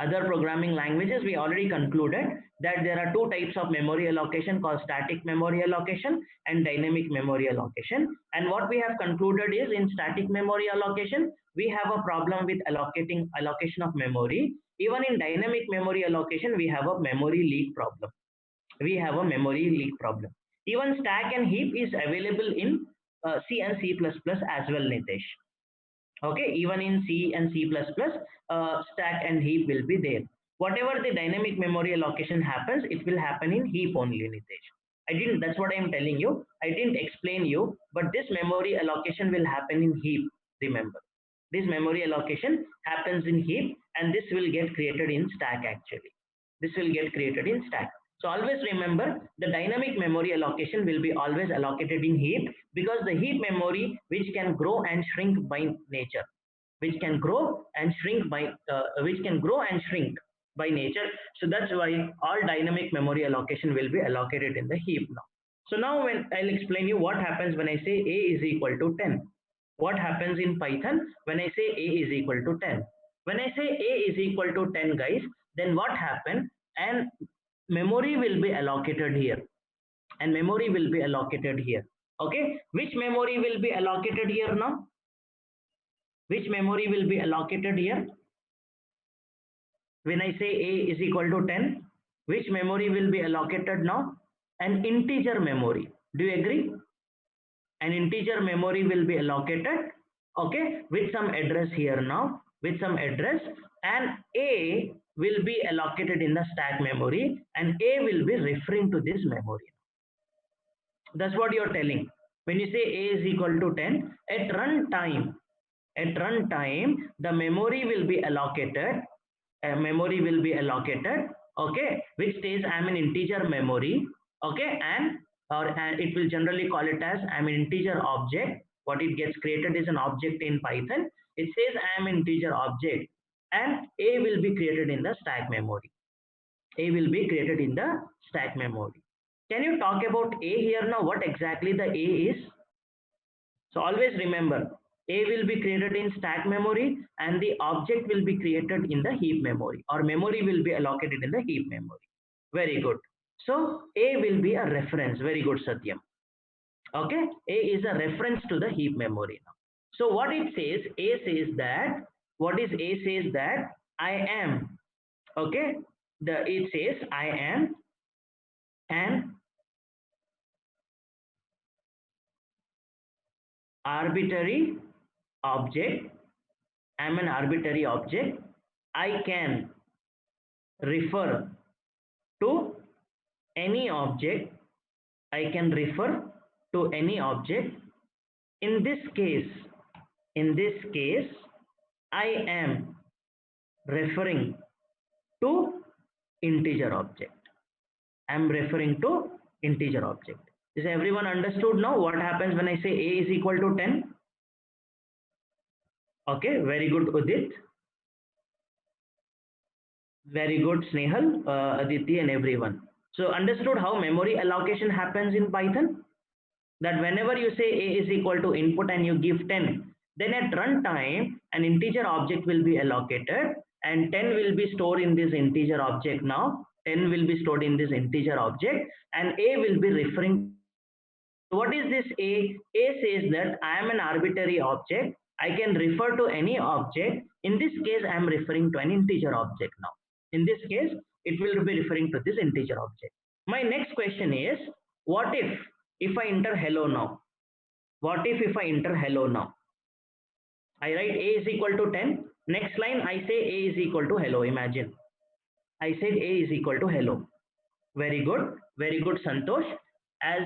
Other programming languages, we already concluded that there are two types of memory allocation called static memory allocation and dynamic memory allocation. And what we have concluded is in static memory allocation, we have a problem with allocation of memory. Even in dynamic memory allocation, we have a memory leak problem. We have a memory leak problem. Even stack and heap is available in C and C++ as well, Nitesh. Okay, even in C and C++, stack and heap will be there. Whatever the dynamic memory allocation happens, it will happen in heap only, Nitesh. That's what I'm telling you. I didn't explain you, but this memory allocation will happen in heap, remember. This memory allocation happens in heap, and this will get created in stack actually. This will get created in stack. So always remember the dynamic memory allocation will be always allocated in heap, because the heap memory which can grow and shrink by nature, which can grow and shrink by nature. So that's why all dynamic memory allocation will be allocated in the heap now. So now when I'll explain you what happens when I say a is equal to 10. What happens in Python when I say a is equal to 10? When I say a is equal to 10, guys, then what happens? And memory will be allocated here, and memory will be allocated here. Okay, which memory will be allocated here now? Which memory will be allocated here? When I say a is equal to 10, which memory will be allocated now? An integer memory. Do you agree? An integer memory will be allocated, okay, with some address here now, with some address, and a will be allocated in the stack memory, and a will be referring to this memory. That's what you're telling. When you say a is equal to 10, at runtime, the memory will be allocated, okay, which stays I'm an integer memory, okay, and it will generally call it as I'm an integer object. What it gets created is an object in Python. It says I am an integer object, and A will be created in the stack memory. A will be created in the stack memory. Can you talk about A here now? What exactly the A is? So always remember, A will be created in stack memory and the object will be created in the heap memory, or memory will be allocated in the heap memory. Very good. So A will be a reference. Very good, Satyam. Okay, A is a reference to the heap memory now. So what it says, A says that, what is A says that I am, okay, it says I am an arbitrary object. I'm an arbitrary object. I can refer to any object. I can refer to any object. In this case, in this case, I am referring to integer object. I'm referring to integer object. Is everyone understood now what happens when I say A is equal to 10? Okay, very good, Udit. Very good, Snehal, Aditi, and everyone. So understood how memory allocation happens in Python? That whenever you say A is equal to input and you give 10, then at runtime, an integer object will be allocated and 10 will be stored in this integer object now. 10 will be stored in this integer object and A will be referring. What is this A? A says that I am an arbitrary object. I can refer to any object. In this case, I am referring to an integer object now. In this case, it will be referring to this integer object. My next question is, what if I enter hello now? What if I enter hello now? I write A is equal to 10. Next line, I say A is equal to hello. Imagine. I said A is equal to hello. Very good. Very good, Santosh. As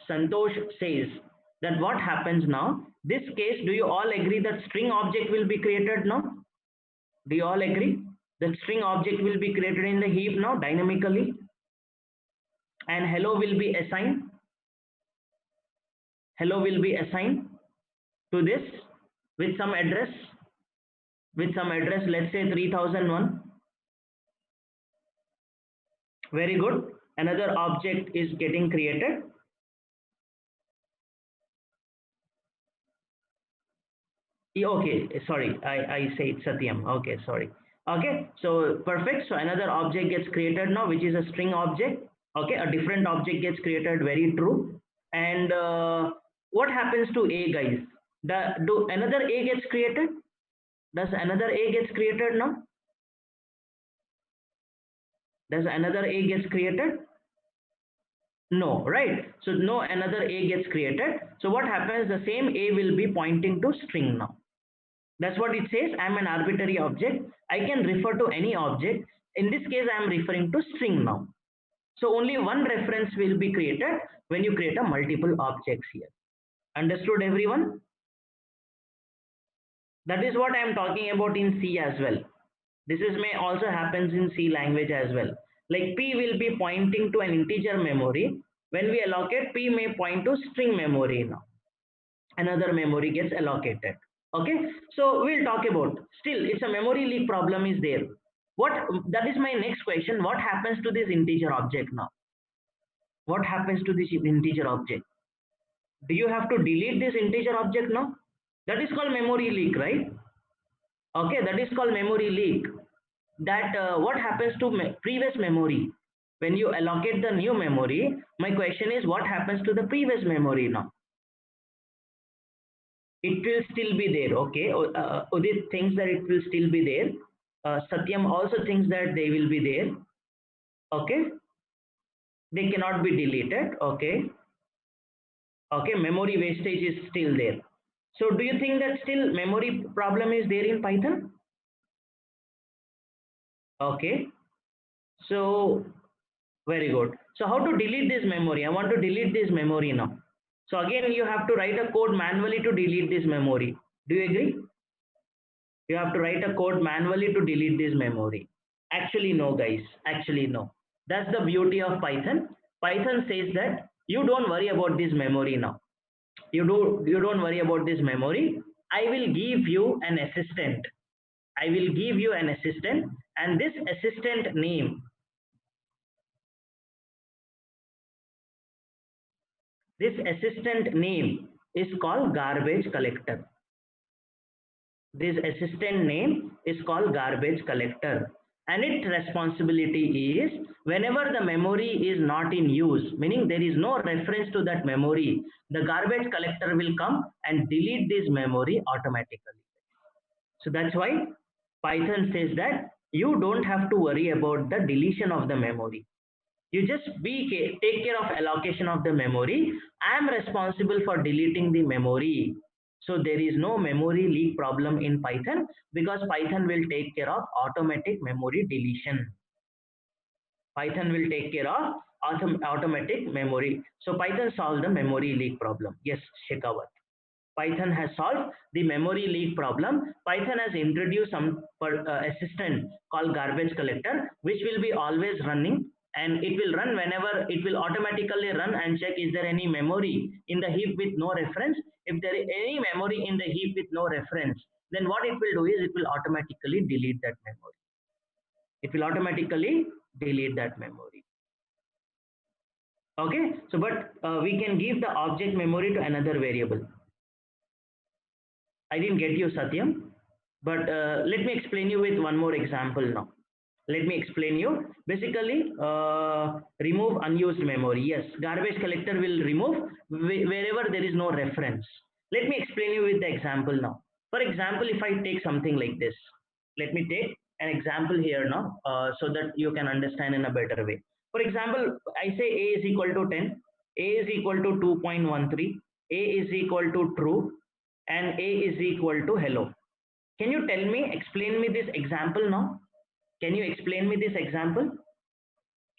Santosh says that what happens now, this case, do you all agree that string object will be created now? Do you all agree that string object will be created in the heap now dynamically and hello will be assigned? Hello will be assigned to this with some address, let's say 3001. Very good. Another object is getting created. Okay, sorry, I said Satyam. Okay, sorry. Okay, so perfect. So another object gets created now, which is a string object. Okay, a different object gets created. Very true. And what happens to A, guys? Do another A gets created? Does another A gets created now? Does another A gets created? No, right? So no another A gets created. So what happens? The same A will be pointing to string now. That's what it says. I'm an arbitrary object. I can refer to any object. In this case, I'm referring to string now. So only one reference will be created when you create a multiple objects here. Understood, everyone? That is what I'm talking about in C as well. This is may also happens in C language as well. Like P will be pointing to an integer memory. When we allocate, P may point to string memory now. Another memory gets allocated. Okay, so we'll talk about, still it's a memory leak problem is there. What, that is my next question, what happens to this integer object now? What happens to this integer object? Do you have to delete this integer object now? That is called memory leak, right? Okay, that is called memory leak. That what happens to previous memory when you allocate the new memory? My question is, what happens to the previous memory now? It will still be there. Okay, Udit thinks that it will still be there. Satyam also thinks that they will be there. Okay, they cannot be deleted. Okay, okay, memory wastage is still there. So do you think that still memory problem is there in Python? Okay, so very good. So how to delete this memory? I want to delete this memory now. So again, you have to write a code manually to delete this memory. Do you agree? You have to write a code manually to delete this memory. Actually, no, guys. Actually, no. That's the beauty of Python. Python says that you don't worry about this memory now. You don't worry about this memory. I will give you an assistant. I will give you an assistant, and this assistant name is called garbage collector. This assistant name is called garbage collector, and its responsibility is whenever the memory is not in use, meaning there is no reference to that memory, the garbage collector will come and delete this memory automatically. So that's why Python says that you don't have to worry about the deletion of the memory. You just take care of allocation of the memory. I am responsible for deleting the memory. So there is no memory leak problem in Python, because Python will take care of automatic memory deletion. Python will take care of automatic memory. So Python solves the memory leak problem. Yes, Shekhawat. Python has solved the memory leak problem. Python has introduced some assistant called garbage collector, which will be always running, and it will run whenever it will automatically run and check is there any memory in the heap with no reference. If there is any memory in the heap with no reference, then what it will do is it will automatically delete that memory. It will automatically delete that memory. Okay, so but we can give the object memory to another variable. I didn't get you, Satyam, but let me explain you with one more example now. Let me explain you. Basically, remove unused memory. Yes, garbage collector will remove wherever there is no reference. Let me explain you with the example now. For example, if I take something like this, let me take an example here now, so that you can understand in a better way. For example, I say a is equal to 10, a is equal to 2.13, a is equal to true, and a is equal to hello. Can you tell me, explain me this example now? Can you explain me this example?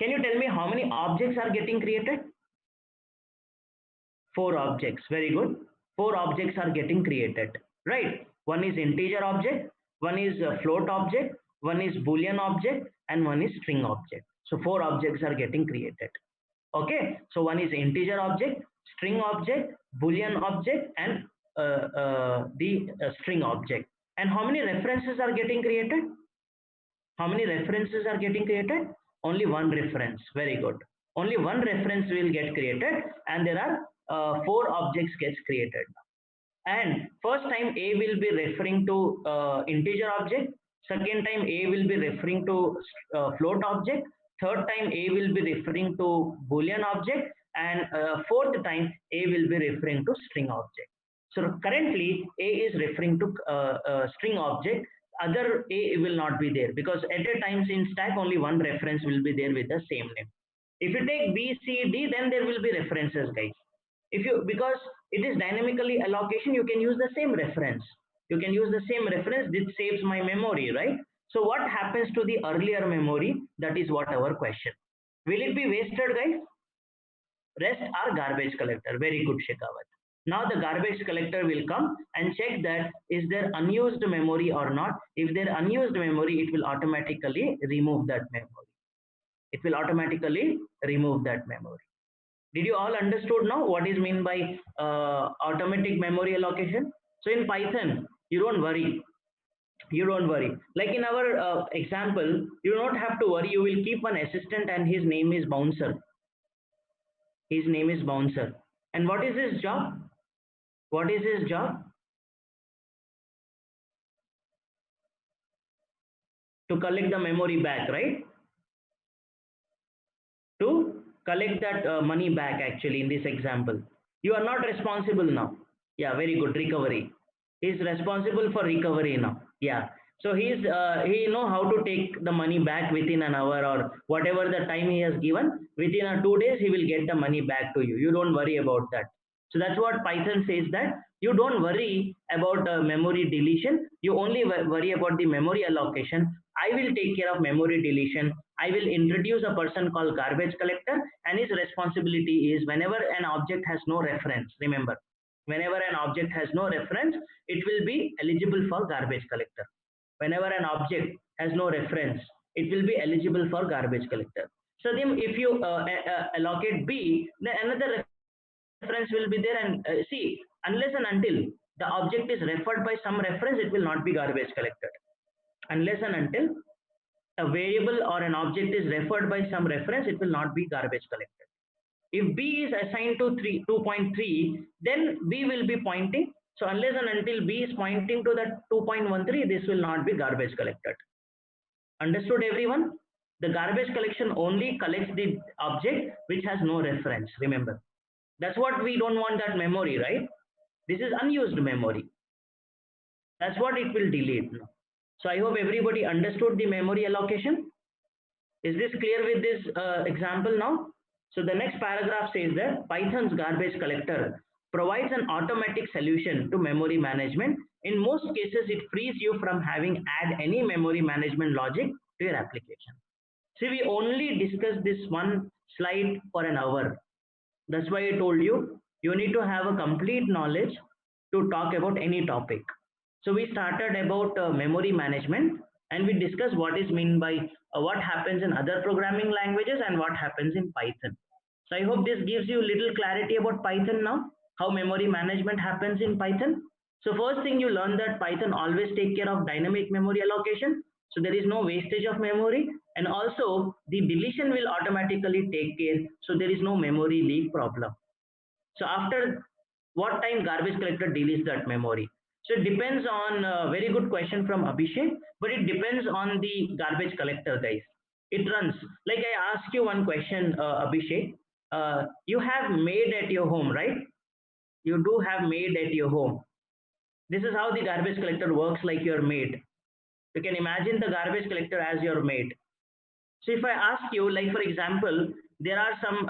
Can you tell me how many objects are getting created? 4 objects. Very good. 4 objects are getting created, right? One is integer object, one is a float object, one is boolean object, and one is string object. So 4 objects are getting created. Okay, so one is integer object, string object, boolean object, and the string object. And how many references are getting created? How many references are getting created? Only one reference. Very good. Only one reference will get created, and there are 4 objects gets created. And first time A will be referring to integer object, second time A will be referring to float object, third time A will be referring to boolean object, and fourth time A will be referring to string object. So currently A is referring to string object, other A will not be there, because at a times in stack only one reference will be there with the same name. If you take B, C, D, then there will be references, guys. If you, because it is dynamically allocation, you can use the same reference. You can use the same reference. This saves my memory, right? So what happens to the earlier memory? That is what our question. Will it be wasted, guys? Rest are garbage collector. Very good, Shekhawat. Now the garbage collector will come and check that is there unused memory or not. If there unused memory, it will automatically remove that memory. It will automatically remove that memory. Did you all understood now what is mean by automatic memory allocation? So in Python, you don't worry. You don't worry. Like in our example, you don't have to worry. You will keep one assistant, and his name is Bouncer. His name is Bouncer. And what is his job? What is his job? To collect the memory back, right? To collect that money back, actually, in this example. You are not responsible now. Yeah, very good. Recovery. He's responsible for recovery now. Yeah. So he know how to take the money back within an hour, or whatever the time he has given. Within 2 days, he will get the money back to you. You don't worry about that. So that's what Python says, that you don't worry about memory deletion. You only worry about the memory allocation. I will take care of memory deletion. I will introduce a person called garbage collector, and his responsibility is whenever an object has no reference, remember, whenever an object has no reference, it will be eligible for garbage collector. Whenever an object has no reference, it will be eligible for garbage collector. So then if you allocate B, then another reference will be there, and see, unless and until the object is referred by some reference, it will not be garbage collected. Unless and until a variable or an object is referred by some reference, it will not be garbage collected. If B is assigned to 2.3, then B will be pointing. So unless and until B is pointing to that 2.13, this will not be garbage collected. Understood everyone? The garbage collection only collects the object which has no reference, remember. That's what we don't want, that memory, right? This is unused memory. That's what it will delete. So I hope everybody understood the memory allocation. Is this clear with this example now? So the next paragraph says that Python's garbage collector provides an automatic solution to memory management. In most cases, it frees you from having add any memory management logic to your application. See, we only discussed this one slide for an hour. That's why I told you, you need to have a complete knowledge to talk about any topic. So we started about memory management, and we discussed what is meant by what happens in other programming languages and what happens in Python. So I hope this gives you little clarity about Python now, how memory management happens in Python. So first thing, you learn that Python always take care of dynamic memory allocation. So there is no wastage of memory, and also the deletion will automatically take care. So there is no memory leak problem. So after what time garbage collector deletes that memory? So it depends on very good question from Abhishek, but it depends on the garbage collector, guys. It runs like I ask you one question, Abhishek. You have maid at your home, right? You do have maid at your home. This is how the garbage collector works, like your maid. You can imagine the garbage collector as your maid. So if I ask you, like for example, there are some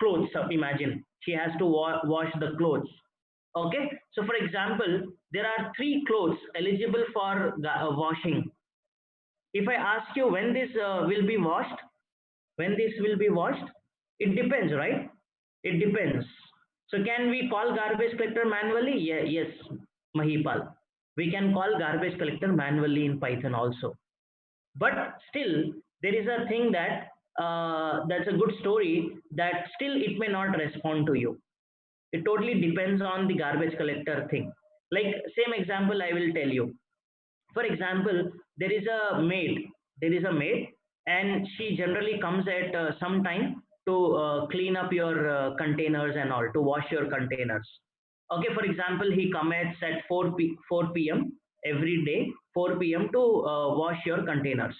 clothes. Imagine she has to wash the clothes. Okay. So for example, there are three clothes eligible for washing. If I ask you when this will be washed, when this will be washed, it depends, right? It depends. So can we call garbage collector manually? Yeah, yes, Mahipal. We can call garbage collector manually in Python also. But still, there is a thing that that's a good story, that still it may not respond to you. It totally depends on the garbage collector thing. Like same example I will tell you. For example, there is a maid. There is a maid, and she generally comes at some time to clean up your containers and all, to wash your containers. Okay, for example, he commits at 4 p.m. every day, 4 p.m. to wash your containers.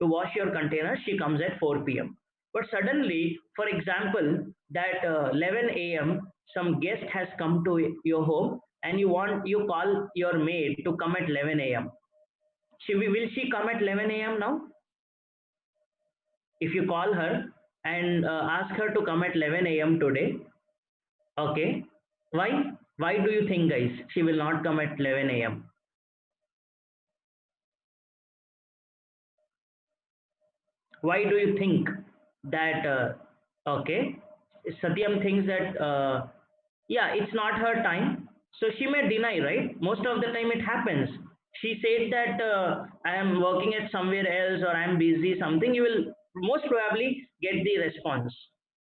To wash your containers, she comes at 4 p.m. But suddenly, for example, that 11 a.m. some guest has come to your home, and you call your maid to come at 11 a.m. Will she come at 11 a.m. now? If you call her and ask her to come at 11 a.m. today, okay, why? Why do you think, guys, she will not come at 11 a.m.? Why do you think that? Okay, Satyam thinks that yeah, it's not her time, so she may deny, right? Most of the time it happens. She said that I am working at somewhere else, or I am busy, something. You will most probably get the response.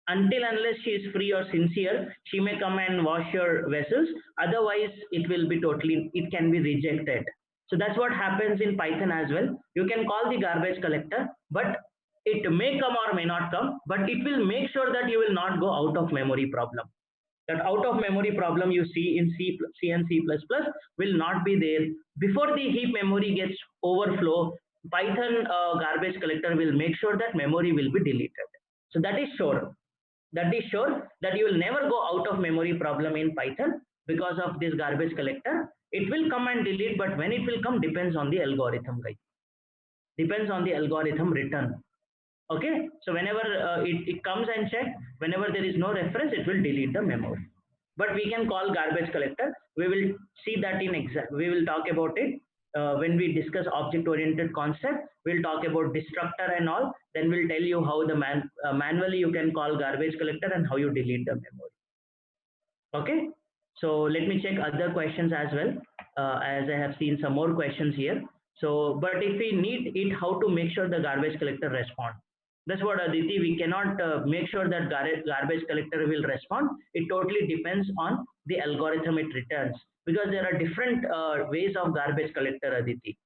Until unless she is free or sincere, she may come and wash your vessels. Otherwise, it will be totally, it can be rejected. So that's what happens in Python as well. You can call the garbage collector, but it may come or may not come, but it will make sure that you will not go out of memory problem. That out of memory problem you see in C and C++ will not be there. Before the heap memory gets overflow, Python garbage collector will make sure that memory will be deleted. So that is sure. That is sure that you will never go out of memory problem in Python because of this garbage collector. It will come and delete, but when it will come depends on the algorithm, guys. Depends on the algorithm written. Okay, so whenever it comes and check, whenever there is no reference, it will delete the memory. But we can call garbage collector. We will see that in exact. We will talk about it when we discuss object oriented concept. We'll talk about destructor and all. Then we'll tell you how the manually you can call garbage collector and how you delete the memory. Okay, so let me check other questions as well, as I have seen some more questions here. So, but if we need it, how to make sure the garbage collector respond? That's what, Aditi, we cannot make sure that garbage collector will respond. It totally depends on the algorithm it returns, because there are different ways of garbage collector, Aditi.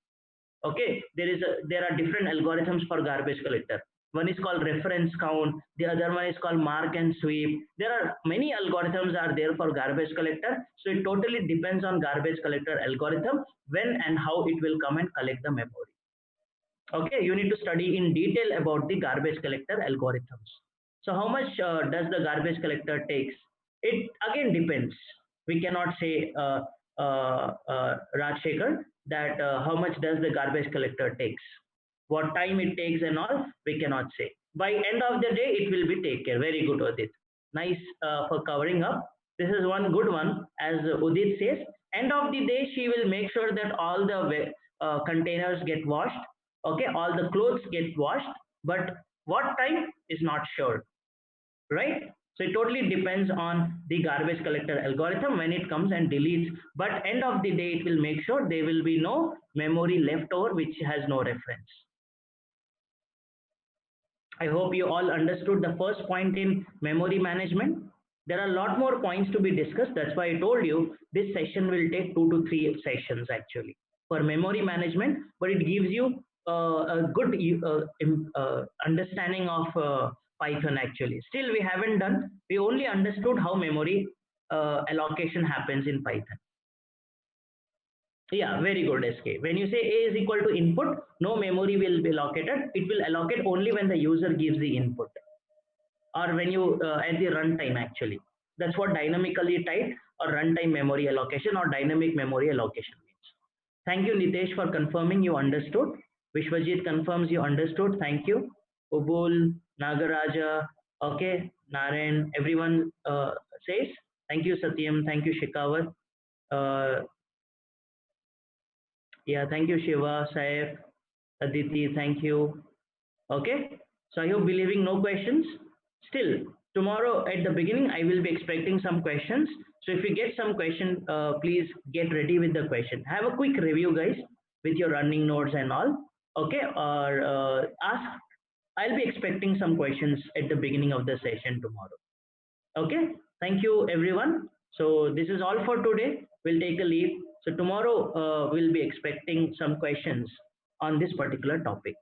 Okay, there are different algorithms for garbage collector. One is called reference count, the other one is called mark and sweep. There are many algorithms are there for garbage collector, so it totally depends on garbage collector algorithm when and how it will come and collect the memory. Okay, you need to study in detail about the garbage collector algorithms. So how much does the garbage collector takes? It again depends. We cannot say Rajshekhar that how much does the garbage collector takes, what time it takes and all, we cannot say. By end of the day it will be take care. Very good, Udit. Nice for covering up. This is one good one. As Udit says, end of the day she will make sure that all the containers get washed. Okay, all the clothes get washed, but what time is not sure, right? So it totally depends on the garbage collector algorithm when it comes and deletes, but end of the day it will make sure there will be no memory left over which has no reference. I hope you all understood the first point in memory management. There are a lot more points to be discussed. That's why I told you this session will take 2 to 3 sessions actually for memory management, but it gives you a good understanding of Python actually. Still, we haven't done, we only understood how memory allocation happens in Python. Yeah, very good, SK. When you say A is equal to input, no memory will be allocated. It will allocate only when the user gives the input or when you at the runtime actually. That's what dynamically typed or runtime memory allocation or dynamic memory allocation means. Thank you, Nitesh, for confirming you understood. Vishwajit confirms you understood. Thank you. Ubul, Nagaraja, okay, Naren, everyone says. Thank you, Satyam. Thank you, Shikawat. Uh, yeah, thank you, Shiva, Saif, Aditi, thank you. Okay, so I hope believing no questions. Still, tomorrow at the beginning, I will be expecting some questions. So if you get some question, please get ready with the question. Have a quick review, guys, with your running notes and all. Okay, or ask. I'll be expecting some questions at the beginning of the session tomorrow. Okay, thank you, everyone. So this is all for today. We'll take a leave. So tomorrow we'll be expecting some questions on this particular topic.